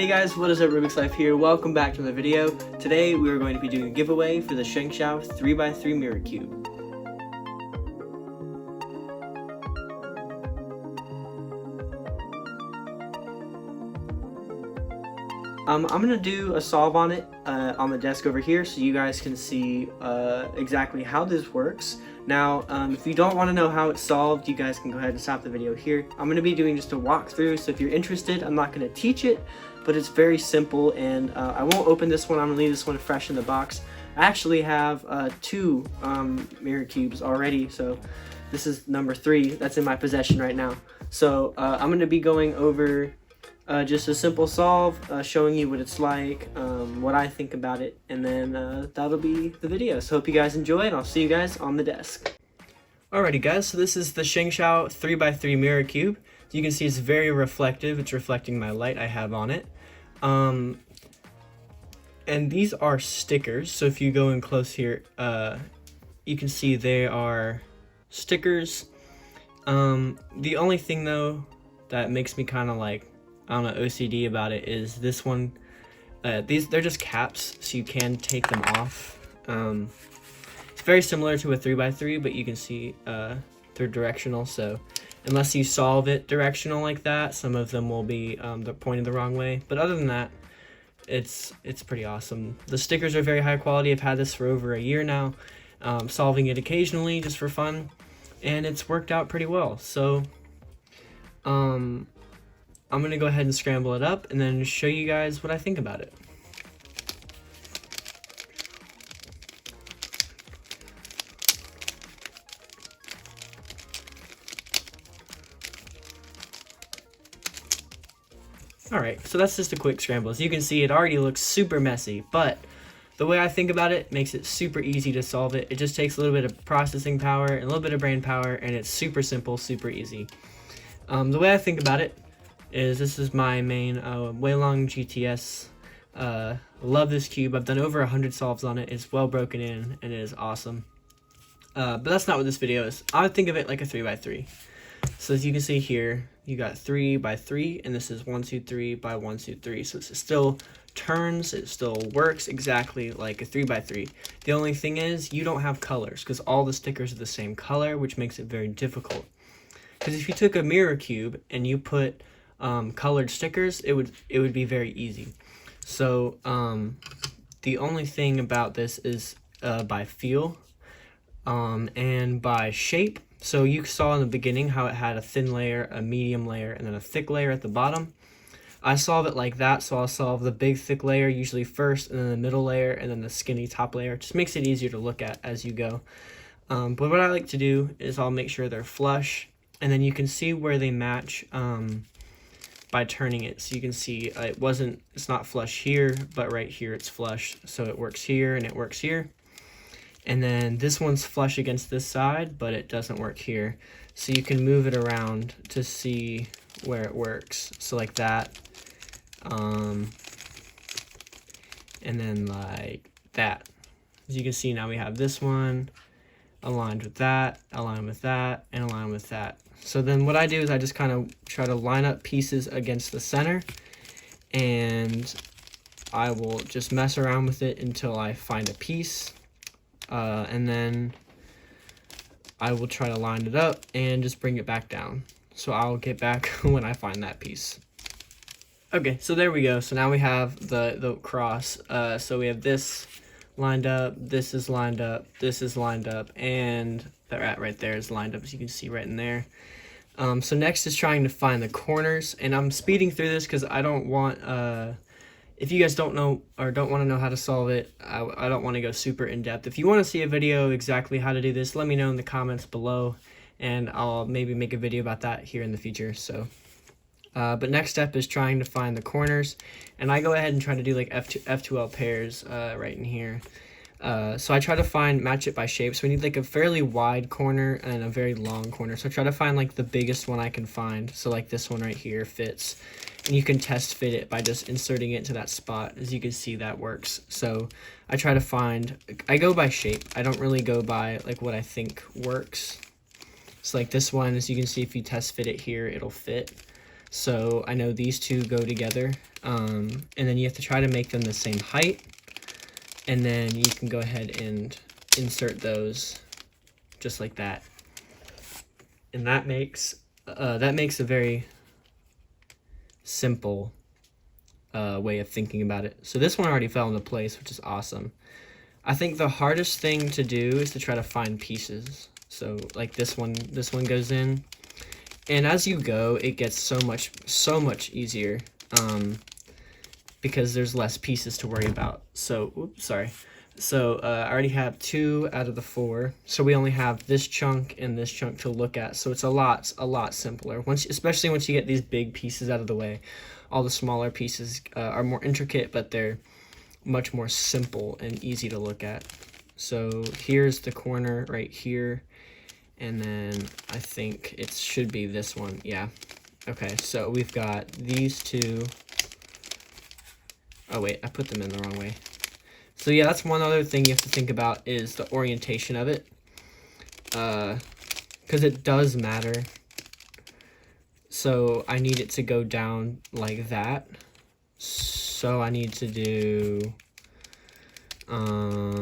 Hey guys, what is up? RubiksLife here. Welcome back to the video. Today we are going to be doing a giveaway for the Shengshao 3x3 mirror cube. I'm going to do a solve on it on the desk over here so you guys can see exactly how this works. Now, if you don't want to know how it's solved, you guys can go ahead and stop the video here. I'm going to be doing just a walkthrough, so if you're interested, I'm not going to teach it, but it's very simple, and I won't open this one. I'm going to leave this one fresh in the box. I actually have two mirror cubes already, so this is number 3 that's in my possession right now. So I'm going to be going over just a simple solve, showing you what it's like, what I think about it, and then that'll be the video. So hope you guys enjoy, and I'll see you guys on the desk. Alrighty guys, so this is the Shengshao 3x3 mirror cube. You can see it's very reflective. It's reflecting my light I have on it. And these are stickers, so if you go in close here, you can see they are stickers. The only thing though that makes me kind of like, I don't know, OCD about it is this one. They're just caps, so you can take them off. It's very similar to a 3x3, but you can see they're directional, so unless you solve it directional like that, some of them will be they're pointed the wrong way. But other than that, it's pretty awesome. The stickers are very high quality. I've had this for over a year now, solving it occasionally just for fun, and it's worked out pretty well. So I'm going to go ahead and scramble it up and then show you guys what I think about it. Alright, so that's just a quick scramble. As you can see, it already looks super messy, but the way I think about it makes it super easy to solve it. It just takes a little bit of processing power and a little bit of brain power, and it's super simple, super easy. The way I think about it is this is my main Weilong GTS. Love this cube. I've done over 100 solves on it. It's well broken in and it is awesome. But that's not what this video is. I would think of it like a 3x3. So as you can see here, you got 3x3, and this is 1, 2, 3 by 1, 2, 3. So it still turns, it still works exactly like a 3x3. The only thing is you don't have colors because all the stickers are the same color, which makes it very difficult. Because if you took a mirror cube and you put colored stickers, it would be very easy. So the only thing about this is by feel and by shape. So you saw in the beginning how it had a thin layer, a medium layer, and then a thick layer at the bottom. I solve it like that, so I'll solve the big thick layer usually first, and then the middle layer, and then the skinny top layer. It just makes it easier to look at as you go. But what I like to do is I'll make sure they're flush, and then you can see where they match by turning it. So you can see it's not flush here, but right here it's flush. So it works here and it works here. And then this one's flush against this side, but it doesn't work here. So you can move it around to see where it works. So like that. And then like that. As you can see, now we have this one aligned with that, aligned with that, and aligned with that. So then what I do is I just kind of try to line up pieces against the center, and I will just mess around with it until I find a piece, and then I will try to line it up and just bring it back down. So I'll get back when I find that piece. Okay, so there we go. So now we have the cross. So we have this lined up, this is lined up, this is lined up, and that right there is lined up, as you can see right in there. So next is trying to find the corners, and I'm speeding through this because I don't want, if you guys don't know or don't want to know how to solve it, I don't want to go super in depth. If you want to see a video exactly how to do this, let me know in the comments below, and I'll maybe make a video about that here in the future. So but next step is trying to find the corners, and I go ahead and try to do like F2L pairs right in here. So I try to match it by shape. So we need like a fairly wide corner and a very long corner. So I try to find like the biggest one I can find. So like this one right here fits, and you can test fit it by just inserting it into that spot. As you can see, that works. So I try to I go by shape. I don't really go by like what I think works. So like this one, as you can see, if you test fit it here, it'll fit. So I know these two go together. And then you have to try to make them the same height. And then you can go ahead and insert those just like that. And that makes a very simple way of thinking about it. So this one already fell into place, which is awesome. I think the hardest thing to do is to try to find pieces. So like this one goes in, and as you go, it gets so much easier because there's less pieces to worry about. So, oops, sorry. So I already have 2 out of the 4. So we only have this chunk and this chunk to look at. So it's a lot simpler. Especially once you get these big pieces out of the way. All the smaller pieces are more intricate, but they're much more simple and easy to look at. So here's the corner right here. And then I think it should be this one. Yeah. Okay, so we've got these 2. Oh wait, I put them in the wrong way. So yeah, that's one other thing you have to think about is the orientation of it. Because it does matter. So I need it to go down like that. So I need to do... I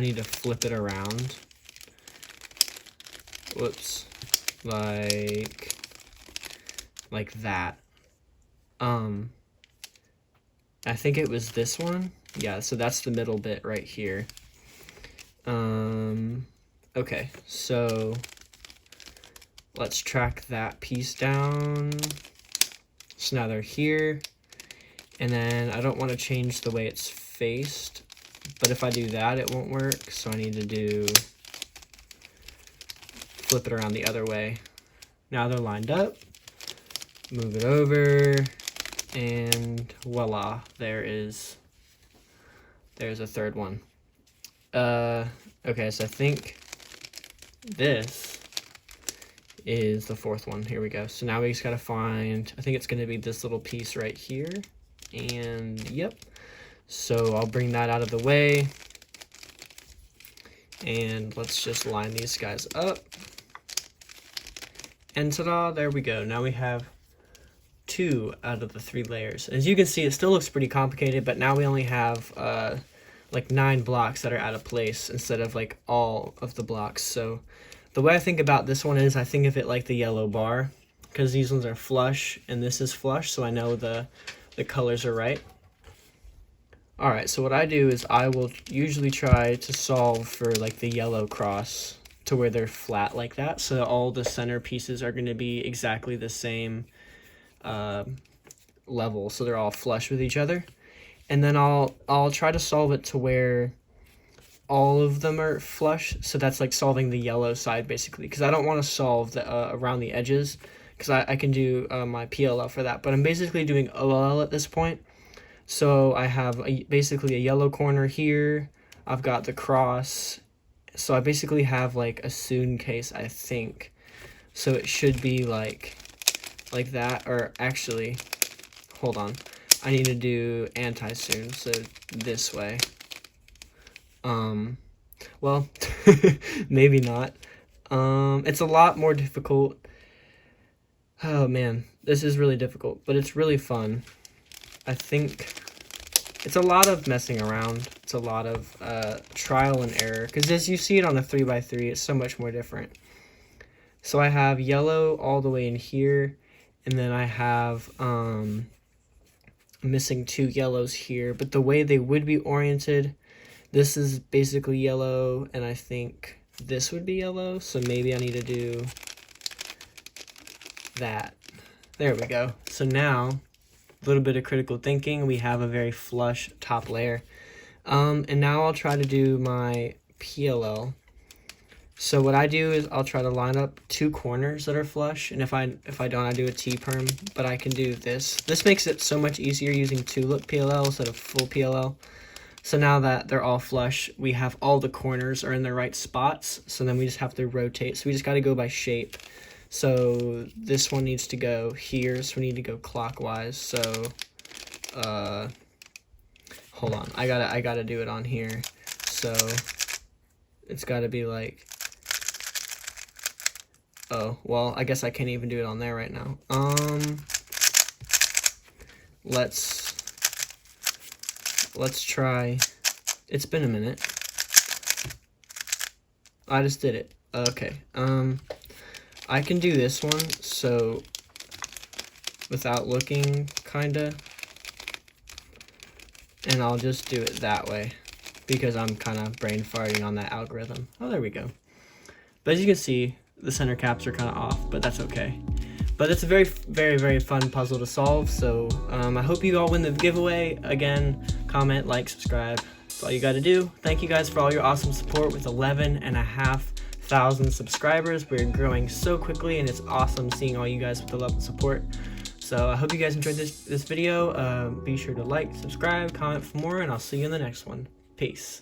need to flip it around. Whoops. Like that. I think it was this one. Yeah, so that's the middle bit right here. Okay, so let's track that piece down. So now they're here. And then I don't want to change the way it's faced, but if I do that, it won't work. So I need to flip it around the other way. Now they're lined up. Move it over. And voila, there's a third one. Okay, so I think this is the 4th one. Here we go. So now we just gotta find, I think it's gonna be this little piece right here. And yep. So I'll bring that out of the way. And let's just line these guys up. And ta-da, there we go. Now we have 2 out of the 3 layers. As you can see, it still looks pretty complicated, but now we only have like 9 blocks that are out of place instead of like all of the blocks. So the way I think about this one is I think of it like the yellow bar, because these ones are flush and this is flush, so I know the colors are right. All right, so what I do is I will usually try to solve for like the yellow cross to where they're flat like that, so that all the center pieces are going to be exactly the same level, so they're all flush with each other. And then I'll try to solve it to where all of them are flush, so that's like solving the yellow side basically, because I don't want to solve the around the edges, because I can do my PLL for that, but I'm basically doing OLL at this point. So I have basically a yellow corner here, I've got the cross, so I basically have like a soon case, I think. So it should be like that, or actually, hold on, I need to do anti-soon, so this way. Well, maybe not. It's a lot more difficult. Oh man, this is really difficult, but it's really fun. I think it's a lot of messing around. It's a lot of trial and error, because as you see it on the 3x3, it's so much more different. So I have yellow all the way in here, and then I have missing 2 yellows here, but the way they would be oriented, this is basically yellow, and I think this would be yellow, so maybe I need to do that. There we go. So now, a little bit of critical thinking, we have a very flush top layer. And now I'll try to do my PLL. So what I do is I'll try to line up 2 corners that are flush, and if I don't, I do a T-perm, but I can do this. This makes it so much easier using tulip PLL instead of full PLL. So now that they're all flush, we have all the corners are in the right spots, so then we just have to rotate. So we just got to go by shape. So this one needs to go here, so we need to go clockwise. So hold on, I gotta do it on here. So it's got to be like Oh, well, I guess I can't even do it on there right now. Let's try. It's been a minute. I just did it. Okay. I can do this one, so without looking, kinda. And I'll just do it that way because I'm kind of brain farting on that algorithm. Oh, there we go. But as you can see, the center caps are kind of off, but that's okay. But it's a very, very, very fun puzzle to solve. So I hope you all win the giveaway. Again, comment, like, subscribe. That's all you got to do. Thank you guys for all your awesome support with 11,500 subscribers. We're growing so quickly, and it's awesome seeing all you guys with the love and support. So I hope you guys enjoyed this video. Be sure to like, subscribe, comment for more, and I'll see you in the next one. Peace.